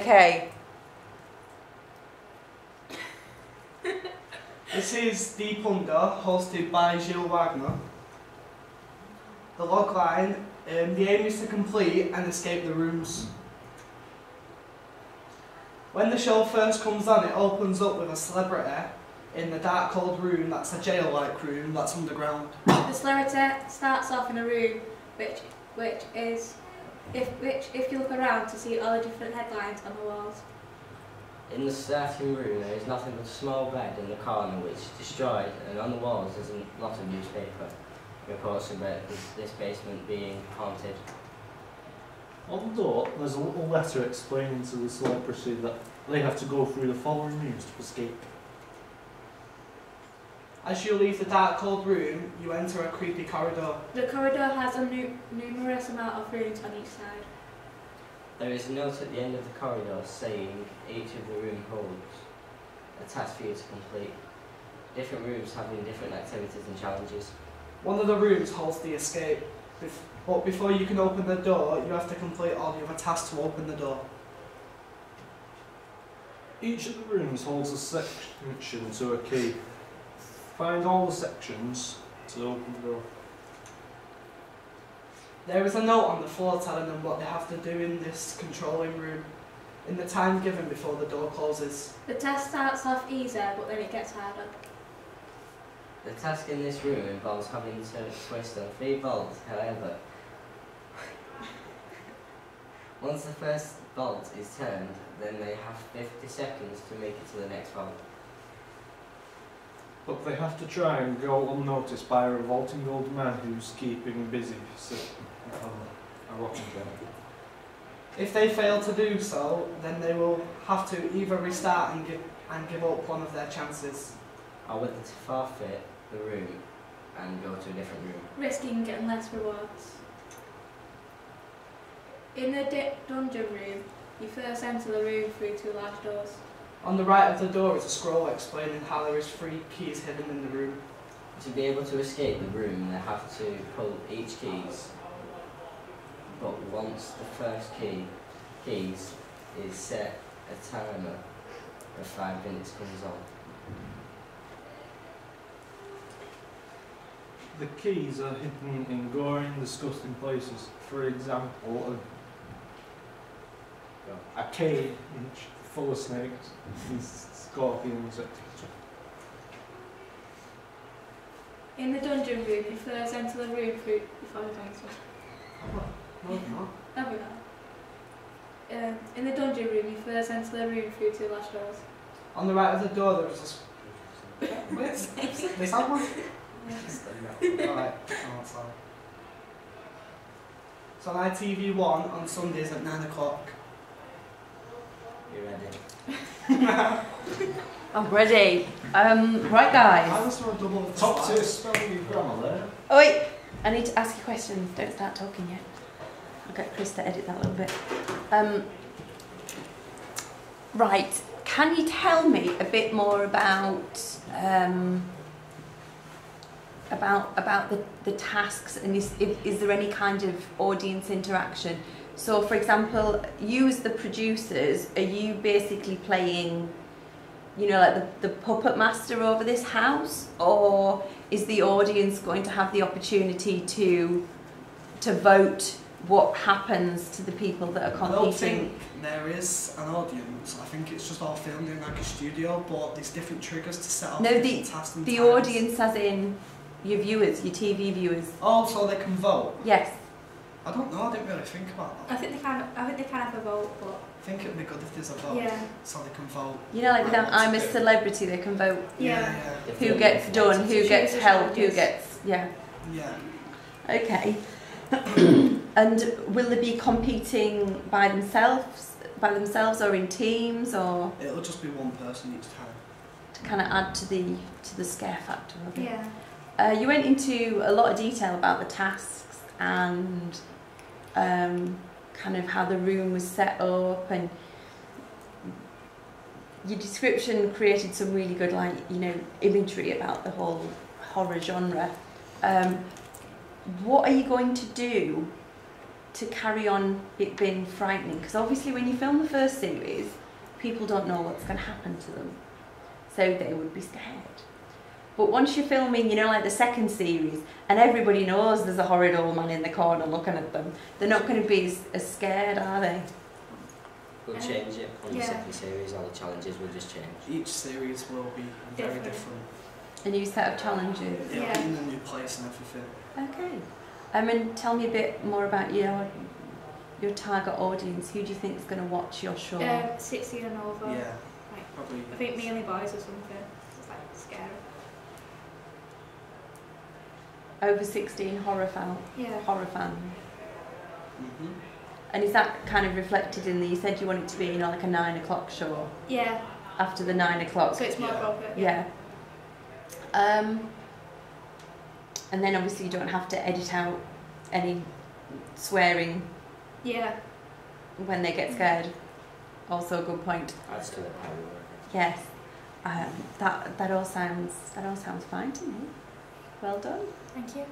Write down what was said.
Okay. This is Deep Under, hosted by Gilles Wagner. The logline, the aim is to complete and escape the rooms. When the show first comes on, it opens up with a celebrity in the dark cold room that's a jail-like room that's underground. The celebrity starts off in a room which if you look around to see all the different headlines on the walls. In the starting room there is nothing but a small bed in the corner which is destroyed, and on the walls there's a lot of newspaper reports about this basement being haunted. On the door there's a little letter explaining to the celebrity that they have to go through the following rooms to escape. As you leave the dark cold room, you enter a creepy corridor. The corridor has a numerous amount of rooms on each side. There is a note at the end of the corridor saying each of the room holds a task for you to complete. Different rooms having different activities and challenges. One of the rooms holds the escape, but before you can open the door, you have to complete all the other tasks to open the door. Each of the rooms holds a section to a key. Find all the sections to open the door. There is a note on the floor telling them what they have to do in this controlling room, in the time given before the door closes. The test starts off easy, but then it gets harder. The task in this room involves having to twist on 3 bolts, however. Once the first bolt is turned, then they have 50 seconds to make it to the next bolt. But they have to try and go unnoticed by a revolting old man who's keeping busy sitting on a rocking chair. If they fail to do so, then they will have to either restart and give up one of their chances. Or whether to forfeit the room and go to a different room. Risking getting less rewards. In the dungeon room, you first enter the room through 2 large doors. On the right of the door is a scroll explaining how there is 3 keys hidden in the room. To be able to escape the room, they have to pull each keys. But once the first keys is set, a timer of 5 minutes comes on. The keys are hidden in goring, disgusting places. For example, a cage full of snakes and scorpions, etc. In the dungeon room, you first enter the room through... No. In the dungeon room, you first enter the room through 2 large doors. On the right of the door there is a... Is that one? Alright, oh, sorry. It's on ITV1 on Sundays at 9 o'clock. You ready? I'm ready. Right, guys. I was for a double Top 2 spelling your grammar there. Oh wait, I need to ask you questions. Don't start talking yet. I'll get Chris to edit that a little bit. Right, can you tell me a bit more about the tasks, and is there any kind of audience interaction? So, for example, you as the producers, are you basically playing, you know, like the puppet master over this house, or is the audience going to have the opportunity to vote what happens to the people that are competing? I don't think there is an audience. I think it's just all filmed in like a studio, but there's different triggers to set up. No, different tasks and the times. audience as in your viewers, your TV viewers. Oh, so they can vote? Yes. I don't know, I didn't really think about that. I think they can have a vote, but... I think it'd be good if there's a vote, Yeah. so they can vote. You know, like with Right, I'm a Celebrity, they can vote Yeah. who gets done, who gets help, who gets... Yeah. Yeah. Okay. And will they be competing by themselves or in teams, or It'll just be one person each time. to kind of add to the scare factor of it? Yeah. You went into a lot of detail about the tasks and kind of how the room was set up, and your description created some really good, like, you know, imagery about the whole horror genre. What are you going to do to carry on it being frightening? Because obviously when you film the first series, people don't know what's going to happen to them, so they would be scared. But once you're filming, you know, like the second series, and everybody knows there's a horrid old man in the corner looking at them, they're not going to be as scared, are they? We'll change it on the second series, all the challenges will just change. Each series will be very different. A new set of challenges. It'll be in a new place and everything. Okay. And tell me a bit more about your target audience. Who do you think is going to watch your show? 16 and over. Yeah, Like, probably. I think mainly boys or something. It's like scary. Over 16 horror fans. Mm-hmm. And is that kind of reflected in you said you want it to be, you know, like a 9 o'clock show? Yeah. After the 9 o'clock? So it's more appropriate. Yeah. And then obviously you don't have to edit out any swearing Yeah. when they get scared. Also a good point. Adds to the power. Yes. That all sounds fine to me. Well done. Thank you.